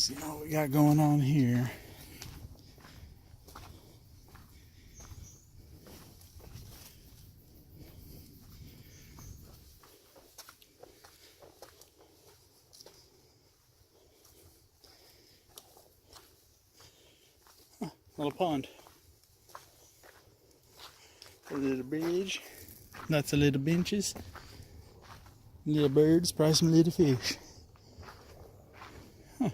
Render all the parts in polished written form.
See what we got going on here. Little pond. A little bridge. Lots of little benches. Little birds, probably some little fish. Huh.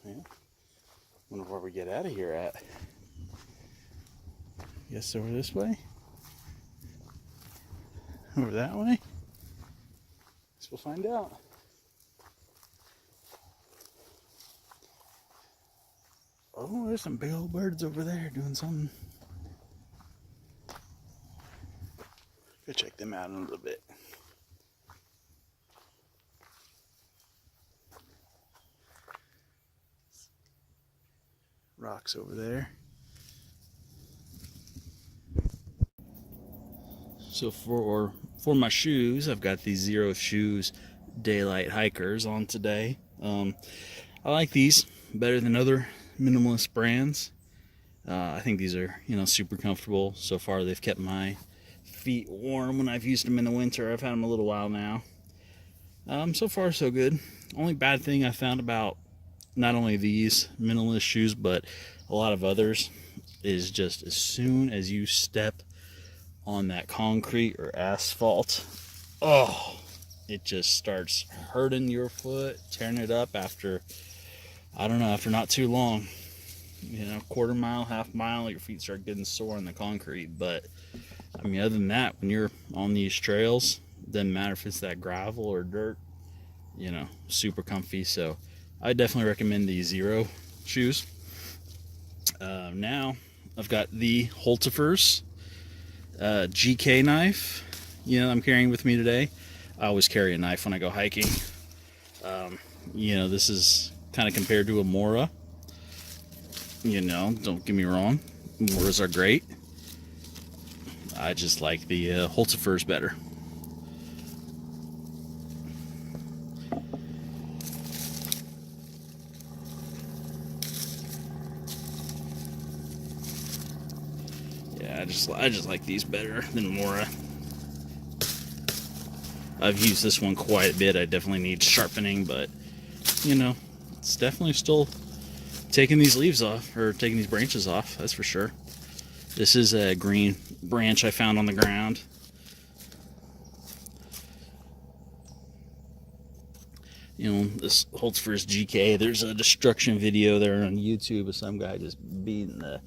Yeah. Wonder where we get out of here at. Guess over this way? Over that way? We'll find out. Oh, there's some big old birds over there doing something. Go check them out in a little bit. Rocks over there. So for my shoes, I've got these Xero Shoes Daylight Hikers on today. I like these better than other minimalist brands. I think these are, super comfortable. So far, they've kept my feet warm when I've used them in the winter. I've had them a little while now. So far, so good. Only bad thing I found about not only these minimalist shoes, but a lot of others, is just as soon as you step on that concrete or asphalt, it just starts hurting your foot, tearing it up after not too long. Quarter mile, half mile, your feet start getting sore on the concrete. But other than that, when you're on these trails, doesn't matter if it's that gravel or dirt, super comfy. So I definitely recommend these Xero shoes. Now I've got the Hultafors GK knife, I'm carrying with me today. I always carry a knife when I go hiking. This is kind of compared to a Mora. Don't get me wrong, Moras are great. I just like the Hultafors better. Yeah, I just like these better than Mora. I've used this one quite a bit. I definitely need sharpening, but it's definitely still taking these leaves off, or taking these branches off, that's for sure. This is a green branch I found on the ground. This Hultafors GK, there's a destruction video there on YouTube of some guy just beating the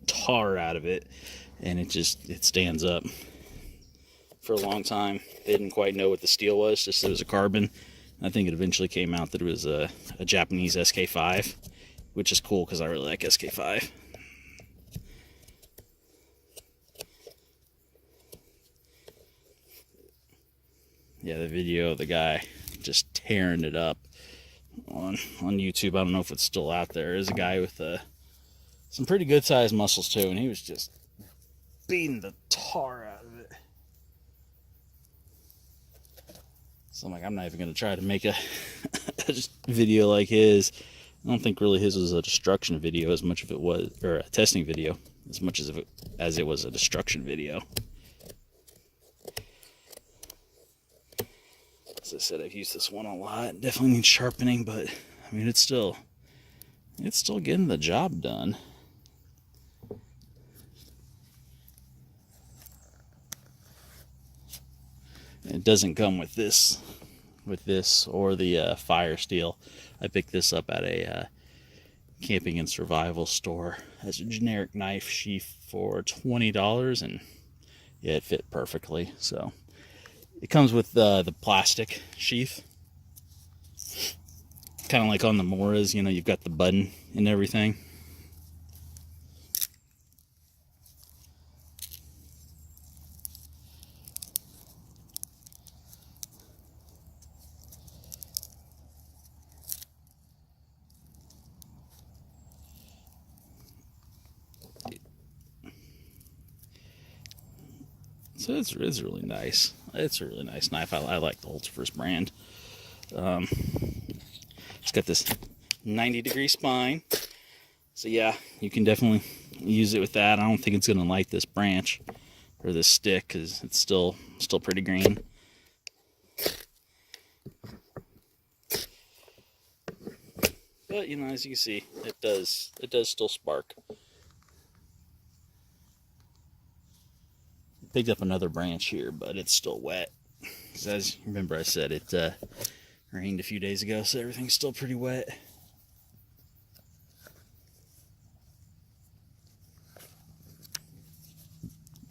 tar out of it, and it stands up. For a long time, they didn't quite know what the steel was, just that it was a carbon. I think it eventually came out that it was a Japanese SK5, which is cool because I really like SK5. Yeah, the video of the guy just tearing it up on YouTube. I don't know if it's still out there. There's a guy with some pretty good sized muscles too, and he was just beating the tar out of it. So I'm like, I'm not even going to try to make a video like his. I don't think really his was a destruction video as much as it was, or a testing video, as much as it was a destruction video. As I said, I've used this one a lot. Definitely needs sharpening, but it's still getting the job done. It doesn't come with this or the fire steel. I picked this up at a camping and survival store as a generic knife sheath for $20, and yeah, it fit perfectly. So it comes with the plastic sheath, kind of like on the Moras. You've got the button and everything. So it's really nice. It's a really nice knife. I like the Hultafors brand. It's got this 90-degree spine. So yeah, you can definitely use it with that. I don't think it's gonna light this branch or this stick because it's still pretty green. But you know, as you can see, it does still spark. Picked up another branch here, but it's still wet. Because as you remember, I said it rained a few days ago, so everything's still pretty wet.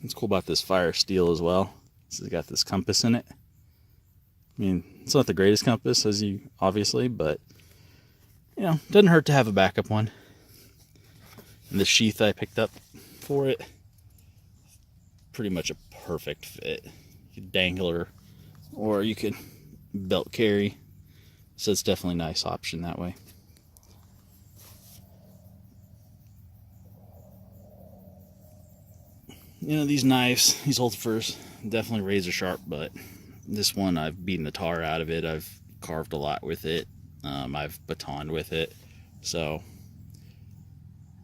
What's cool about this fire steel as well is it's got this compass in it. I mean, it's not the greatest compass, as you obviously, but you know, doesn't hurt to have a backup one. And the sheath I picked up for it, pretty much a perfect fit. You could dangler, or you could belt carry. So it's definitely a nice option that way. You know, these knives, these Hultafors, definitely razor sharp, but this one I've beaten the tar out of it. I've carved a lot with it. I've batoned with it. So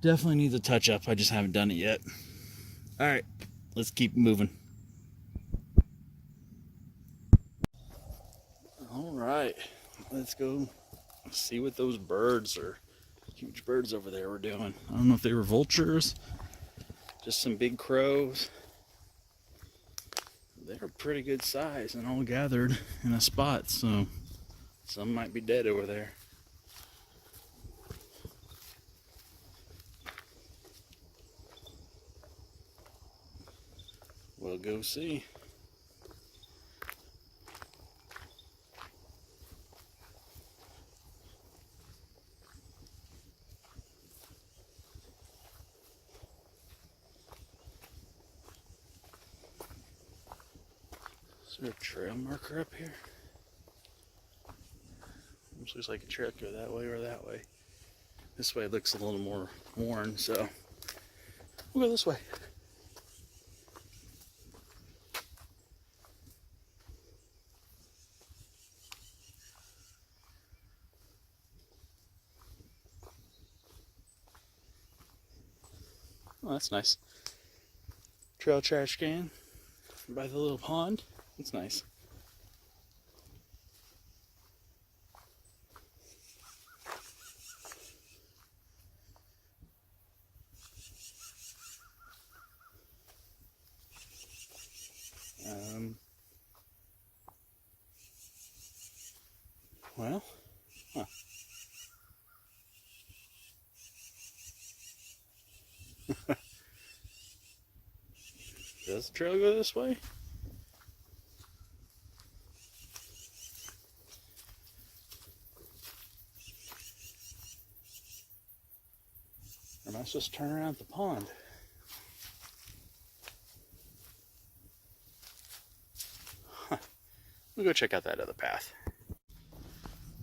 definitely needs a touch up. I just haven't done it yet. All right, let's keep moving. All right, let's go see what those birds or huge birds over there were doing. I don't know if they were vultures, just some big crows. They're pretty good size and all gathered in a spot, so some might be dead over there. We'll go see. Is there a trail marker up here? Almost looks like a trail could go that way or that way. This way looks a little more worn, so we'll go this way. Oh, that's nice. Trail trash can by the little pond. That's nice. Well, huh. Does the trail go this way? Or am I supposed to turn around at the pond? Huh. We'll go check out that other path.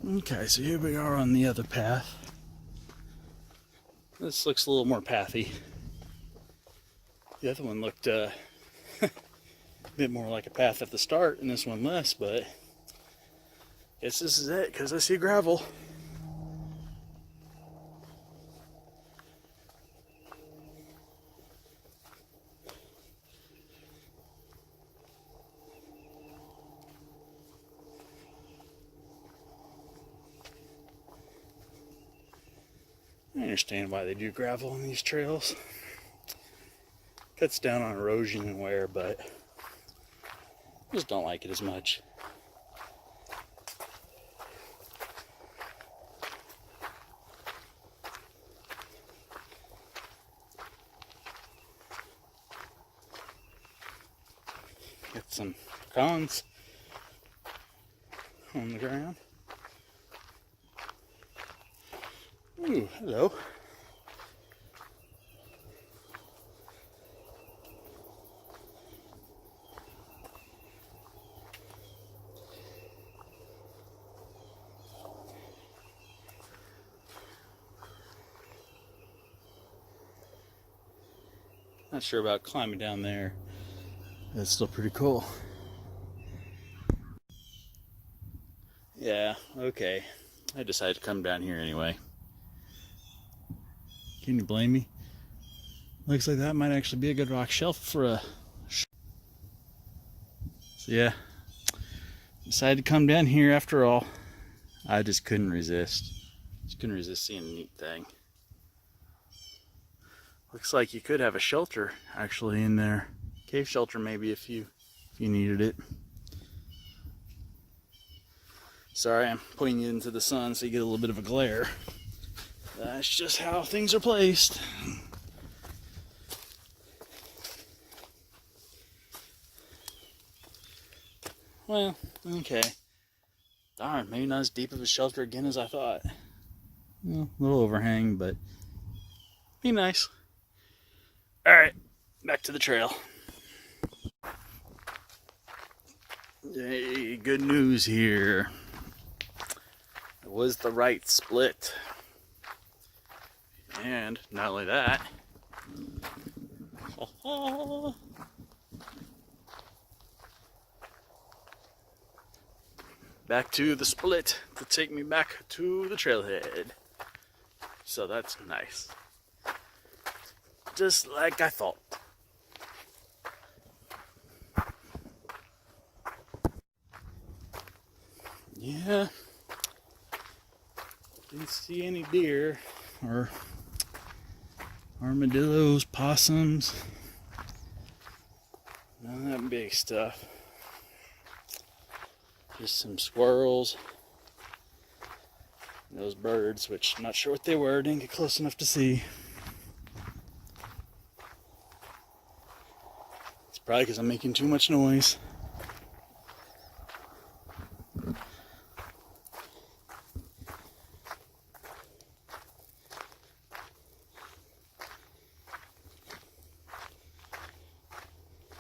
Okay, so here we are on the other path. This looks a little more pathy. The other one looked a bit more like a path at the start, and this one less, but I guess this is it, because I see gravel. I understand why they do gravel on these trails. Cuts down on erosion and wear, but I just don't like it as much. Got some pecans on the ground. Ooh, hello. Not sure about climbing down there. That's still pretty cool. Yeah, okay. I decided to come down here anyway. Can you blame me? Looks like that might actually be a good rock shelf for a... So yeah, decided to come down here after all. I just couldn't resist. Just couldn't resist seeing a neat thing. Looks like you could have a shelter actually in there. Cave shelter maybe if you needed it. Sorry, I'm putting it into the sun so you get a little bit of a glare. That's just how things are placed. Well, okay. Darn, maybe not as deep of a shelter again as I thought. Well, a little overhang, but be nice. Alright, back to the trail. Hey, good news here. It was the right split. And not only that, back to the split to take me back to the trailhead. So that's nice. Just like I thought. Yeah. Didn't see any deer or armadillos, possums. None of that big stuff. Just some squirrels. And those birds, which I'm not sure what they were, didn't get close enough to see. It's probably because I'm making too much noise.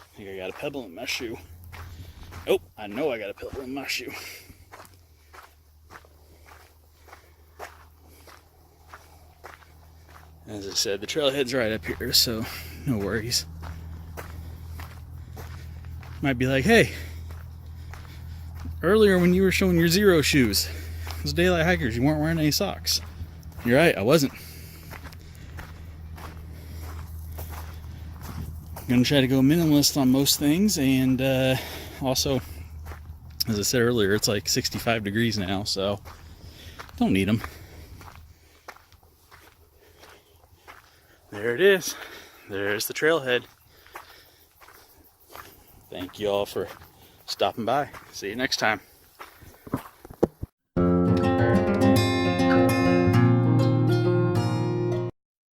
I think I got a pebble in my shoe. Oh, I know I got a pebble in my shoe. As I said, the trailhead's right up here, so no worries. Might be like, hey, earlier when you were showing your Xero shoes, those Daylight Hikers, you weren't wearing any socks. You're right, I wasn't. I'm gonna try to go minimalist on most things, and also, as I said earlier, it's like 65 degrees now, so don't need them. There it is. There's the trailhead. Thank you all for stopping by. See you next time.